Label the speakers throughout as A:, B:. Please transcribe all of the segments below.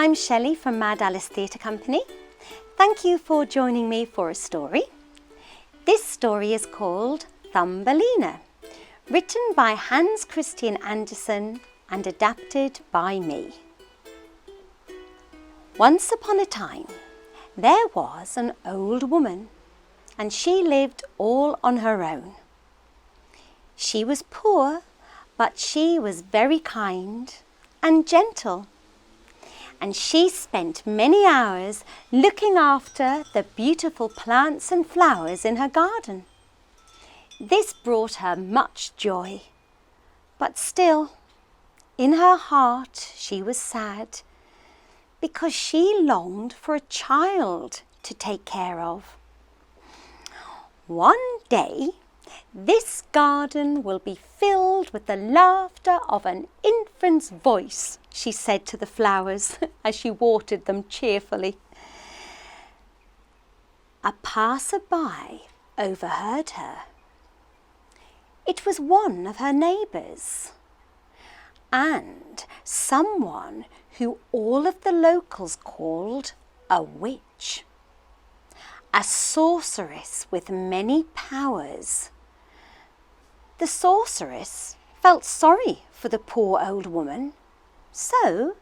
A: I'm Shelley from Mad Alice Theatre Company. Thank you for joining me for a story. This story is called Thumbelina, written by Hans Christian Andersen and adapted by me. Once upon a time, there was an old woman, and she lived all on her own. She was poor, but she was very kind and gentle. And she spent many hours looking after the beautiful plants and flowers in her garden. This brought her much joy, but still, in her heart she was sad because she longed for a child to take care of. One day, this garden will be filled with the laughter of an infant's voice, she said to the flowers as she watered them cheerfully. A passer-by overheard her. It was one of her neighbours, and someone who all of the locals called a witch, a sorceress with many powers. The sorceress felt sorry for the poor old woman, so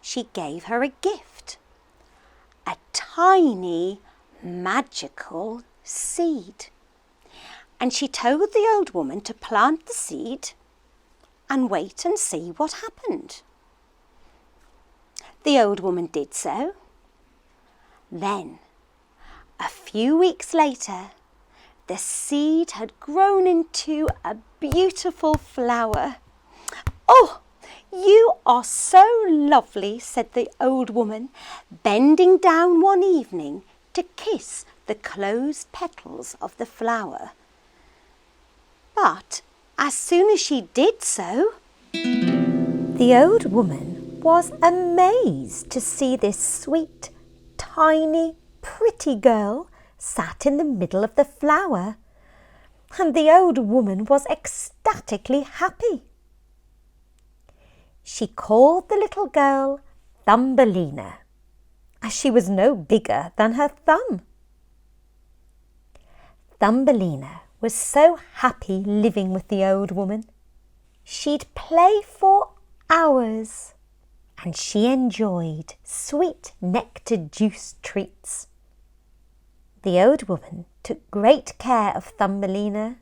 A: she gave her a gift, a tiny magical seed. And she told the old woman to plant the seed and wait and see what happened. The old woman did so. Then, a few weeks later, the seed had grown into a beautiful flower. "Oh, you are so lovely," said the old woman, bending down one evening to kiss the closed petals of the flower. But as soon as she did so, the old woman was amazed to see this sweet, tiny, pretty girl sat in the middle of the flower, and the old woman was ecstatically happy. She called the little girl Thumbelina, as she was no bigger than her thumb. Thumbelina was so happy living with the old woman. She'd play for hours, and she enjoyed sweet nectar-juice treats. The old woman took great care of Thumbelina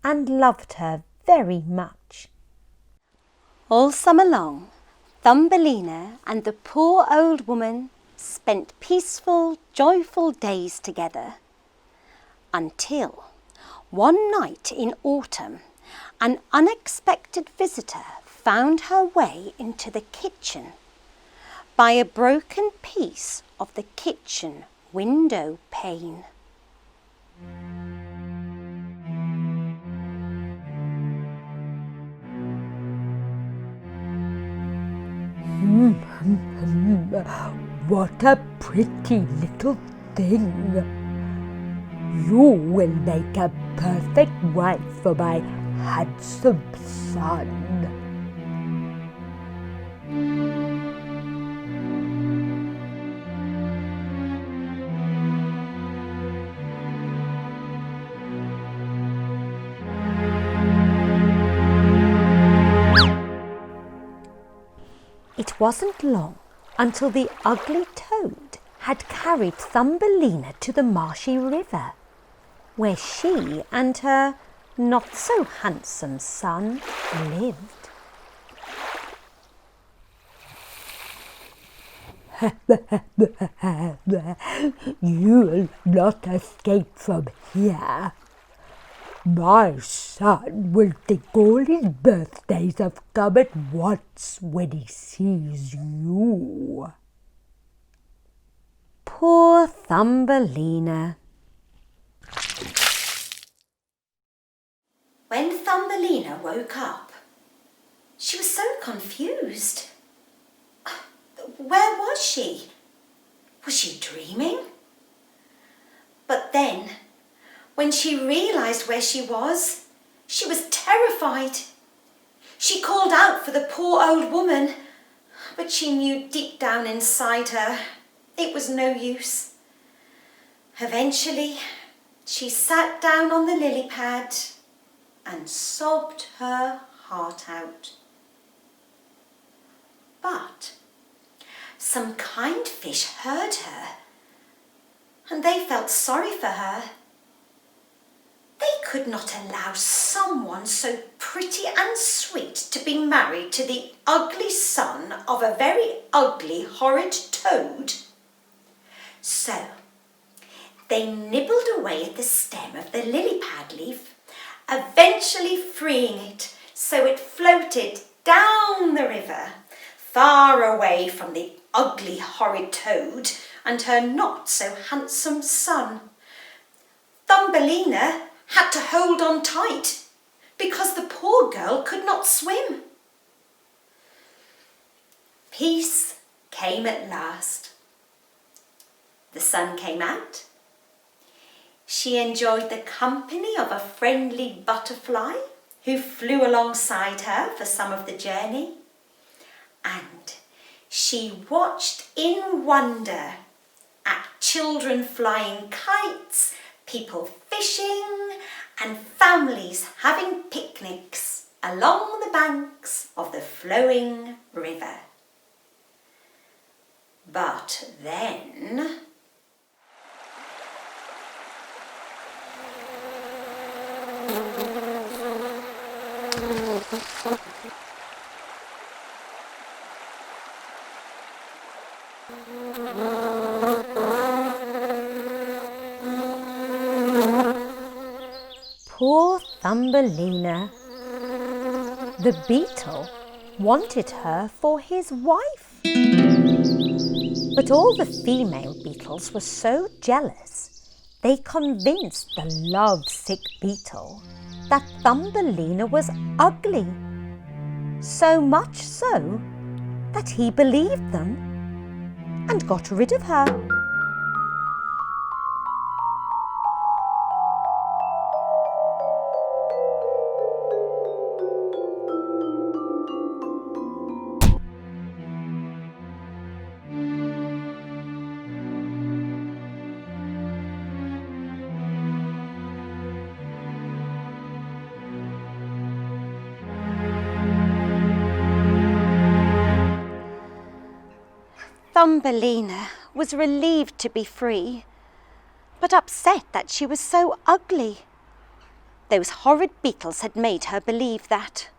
A: and loved her very much. All summer long, Thumbelina and the poor old woman spent peaceful, joyful days together, until one night in autumn, an unexpected visitor found her way into the kitchen by a broken piece of the kitchen window pane.
B: What a pretty little thing! You will make a perfect wife for my handsome son.
A: It wasn't long until the ugly toad had carried Thumbelina to the marshy river, where she and her not-so-handsome son lived.
B: You'll not escape from here. My son will think all his birthdays have come at once when he sees you.
A: Poor Thumbelina. When Thumbelina woke up, she was so confused. Where was she? Was she dreaming? But then, when she realised where she was terrified. She called out for the poor old woman, But she knew deep down inside her it was no use. Eventually, she sat down on the lily pad and sobbed her heart out. But some kind fish heard her, and they felt sorry for her. They could not allow someone so pretty and sweet to be married to the ugly son of a very ugly, horrid toad. So they nibbled away at the stem of the lily pad leaf, eventually freeing it so it floated down the river, far away from the ugly, horrid toad and her not so handsome son. Thumbelina had to hold on tight because the poor girl could not swim. Peace came at last. The sun came out. She enjoyed the company of a friendly butterfly who flew alongside her for some of the journey, and she watched in wonder at children flying kites, people fishing, and families having picnics along the banks of the flowing river. But then
B: Poor Thumbelina. The beetle wanted her for his wife. But all the female beetles were so jealous, they convinced the lovesick beetle that Thumbelina was ugly. So much so that he believed them and got rid of her.
A: Thumbelina was relieved to be free, but upset that she was so ugly. Those horrid beetles had made her believe that.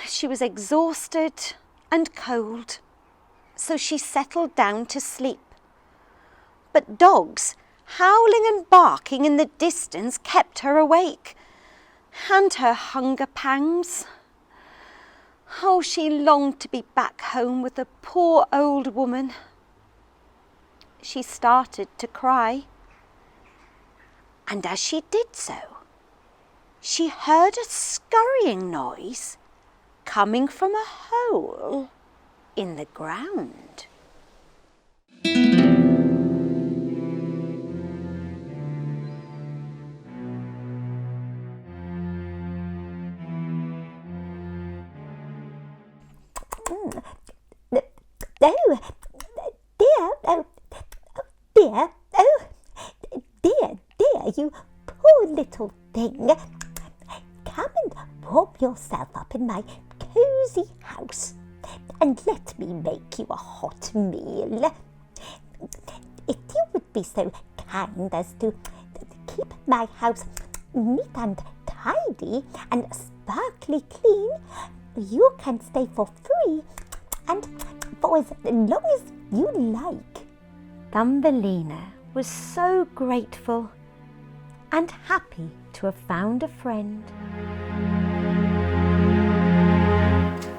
A: She was exhausted and cold, so she settled down to sleep. But dogs, howling and barking in the distance, kept her awake, and her hunger pangs. Oh, she longed to be back home with the poor old woman. She started to cry, and as she did so, she heard a scurrying noise coming from a hole in the ground.
B: Oh, dear, oh, dear, oh, dear, you poor little thing. Come and warm yourself up in my cosy house and let me make you a hot meal. If you would be so kind as to keep my house neat and tidy and sparkly clean, you can stay for free and for as long as you like.
A: Thumbelina was so grateful and happy to have found a friend.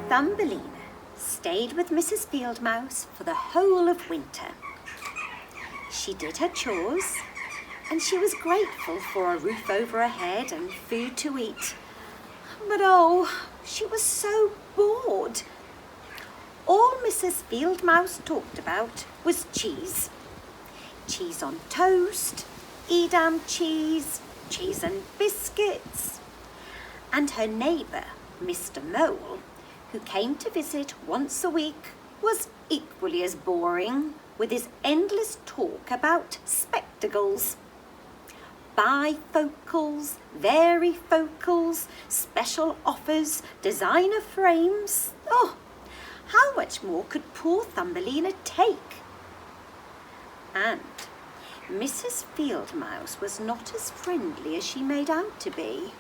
A: Thumbelina stayed with Mrs Fieldmouse for the whole of winter. She did her chores, and she was grateful for a roof over her head and food to eat. But oh, she was so bored. All Mrs Fieldmouse talked about was cheese. Cheese on toast, Edam cheese, cheese and biscuits. And her neighbour, Mr Mole,
C: who came to visit once a week, was equally as boring, with his endless talk about spectacles. Bifocals, varifocals, special offers, designer frames. Oh, how much more could poor Thumbelina take? And Mrs Fieldmouse was not as friendly as she made out to be.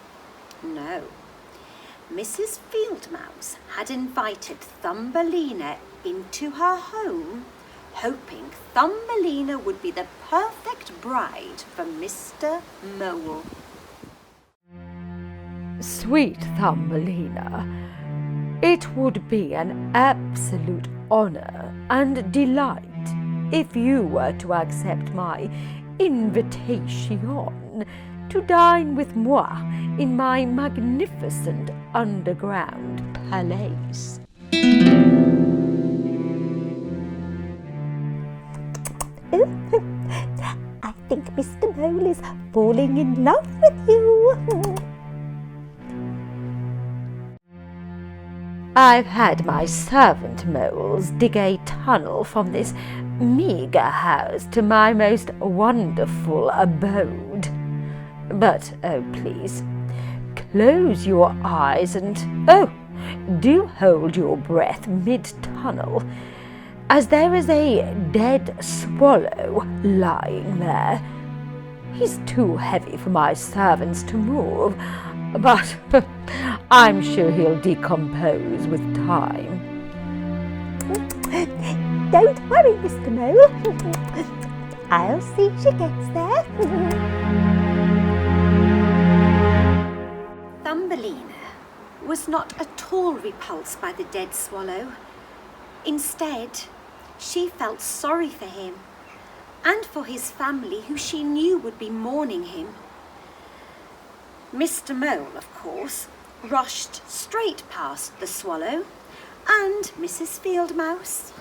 C: No, Mrs Fieldmouse had invited Thumbelina into her home, hoping Thumbelina would be the perfect bride for Mr Mole.
B: Sweet Thumbelina, it would be an absolute honour and delight if you were to accept my invitation to dine with moi in my magnificent underground palace.
A: I think Mr. Mole is falling in love with you.
B: I've had my servant moles dig a tunnel from this meagre house to my most wonderful abode. But, oh please, close your eyes and, do hold your breath mid-tunnel, as there is a dead swallow lying there. He's too heavy for my servants to move, but I'm sure he'll decompose with time.
A: Don't worry, Mr. Mole. I'll see she gets there.
C: Thumbelina was not at all repulsed by the dead swallow. Instead, she felt sorry for him and for his family, who she knew would be mourning him. Mr Mole, of course, rushed straight past the swallow and Mrs Fieldmouse,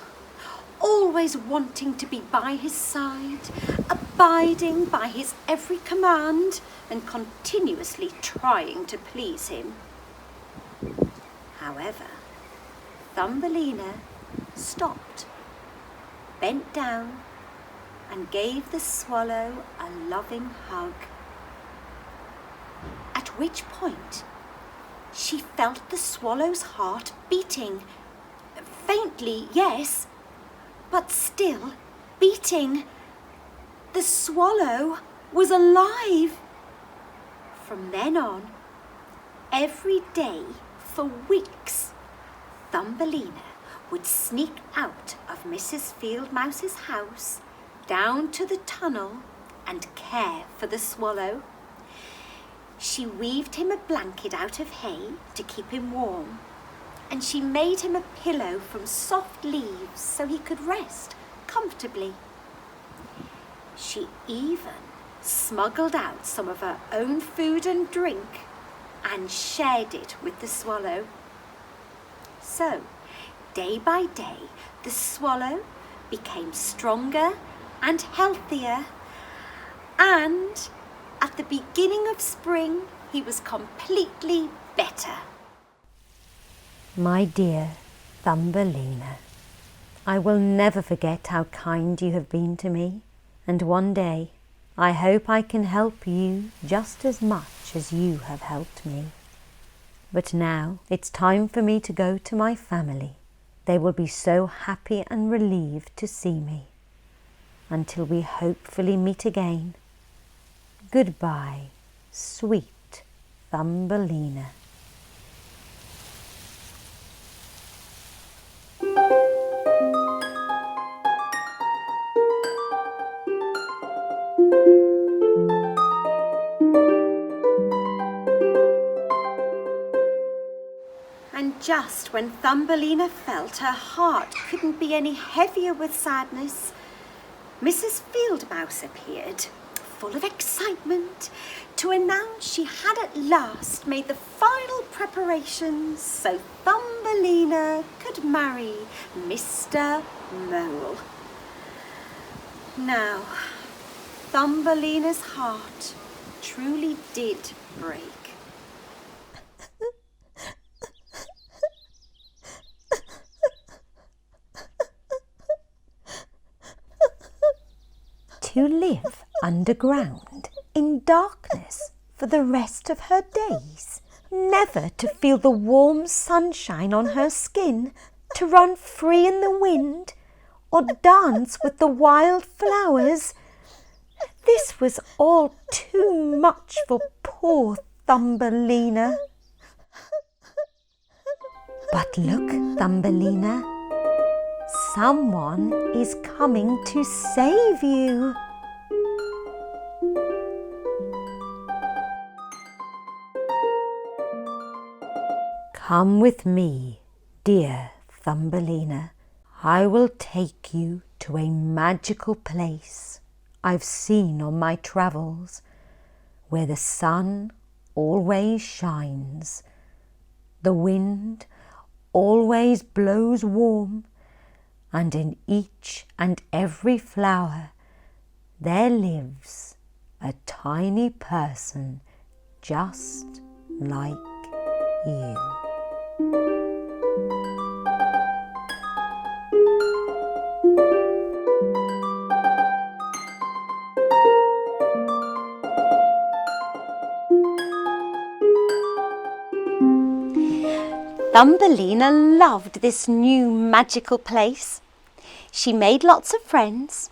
C: always wanting to be by his side, abiding by his every command and continuously trying to please him. However, Thumbelina stopped, bent down and gave the swallow a loving hug. At which point she felt the swallow's heart beating. Faintly, yes, but still beating. The swallow was alive. From then on, every day for weeks, Thumbelina would sneak out of Mrs Fieldmouse's house, down to the tunnel, and care for the swallow. She weaved him a blanket out of hay to keep him warm, and she made him a pillow from soft leaves so he could rest comfortably. She even smuggled out some of her own food and drink and shared it with the swallow. So, day by day, the swallow became stronger and healthier, and at the beginning of spring, he was completely better.
A: My dear Thumbelina, I will never forget how kind you have been to me, and one day I hope I can help you just as much as you have helped me. But now it's time for me to go to my family. They will be so happy and relieved to see me. Until we hopefully meet again. Goodbye, sweet Thumbelina.
C: And just when Thumbelina felt her heart couldn't be any heavier with sadness, Mrs Fieldmouse appeared, full of excitement, to announce she had at last made the final preparations so Thumbelina could marry Mr Mole. Now, Thumbelina's heart truly did break.
A: to live underground in darkness for the rest of her days, never to feel the warm sunshine on her skin, to run free in the wind or dance with the wild flowers. This was all too much for poor Thumbelina. But look, Thumbelina, someone is coming to save you. Come with me, dear Thumbelina. I will take you to a magical place I've seen on my travels, where the sun always shines, the wind always blows warm, and in each and every flower there lives a tiny person just like you. Thumbelina loved this new magical place. She made lots of friends,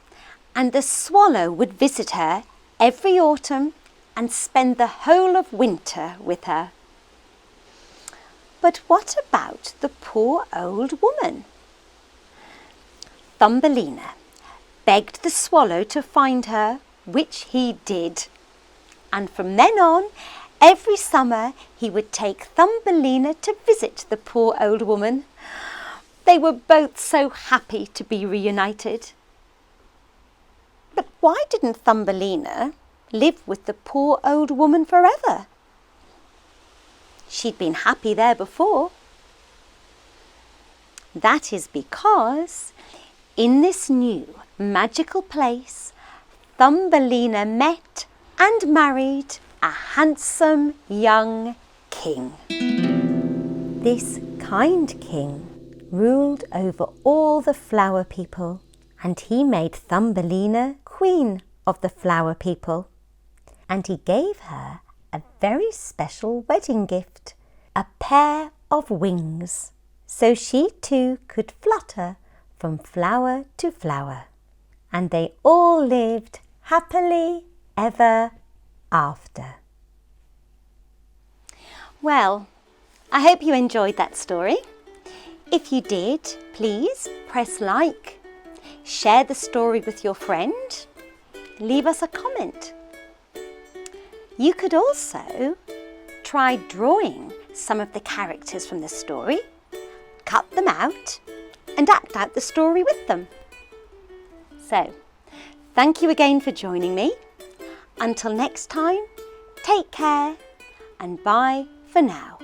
A: and the swallow would visit her every autumn and spend the whole of winter with her. But what about the poor old woman? Thumbelina begged the swallow to find her, which he did. And from then on, every summer he would take Thumbelina to visit the poor old woman. They were both so happy to be reunited. But why didn't Thumbelina live with the poor old woman forever? She'd been happy there before. That is because in this new magical place, Thumbelina met and married a handsome young king. This kind king ruled over all the flower people, and he made Thumbelina queen of the flower people. And he gave her a very special wedding gift, a pair of wings, so she too could flutter from flower to flower. And they all lived happily ever after. Well, I hope you enjoyed that story. If you did, please press like, share the story with your friend, leave us a comment. You could also try drawing some of the characters from the story, cut them out and act out the story with them. So, thank you again for joining me. Until next time, take care and bye for now.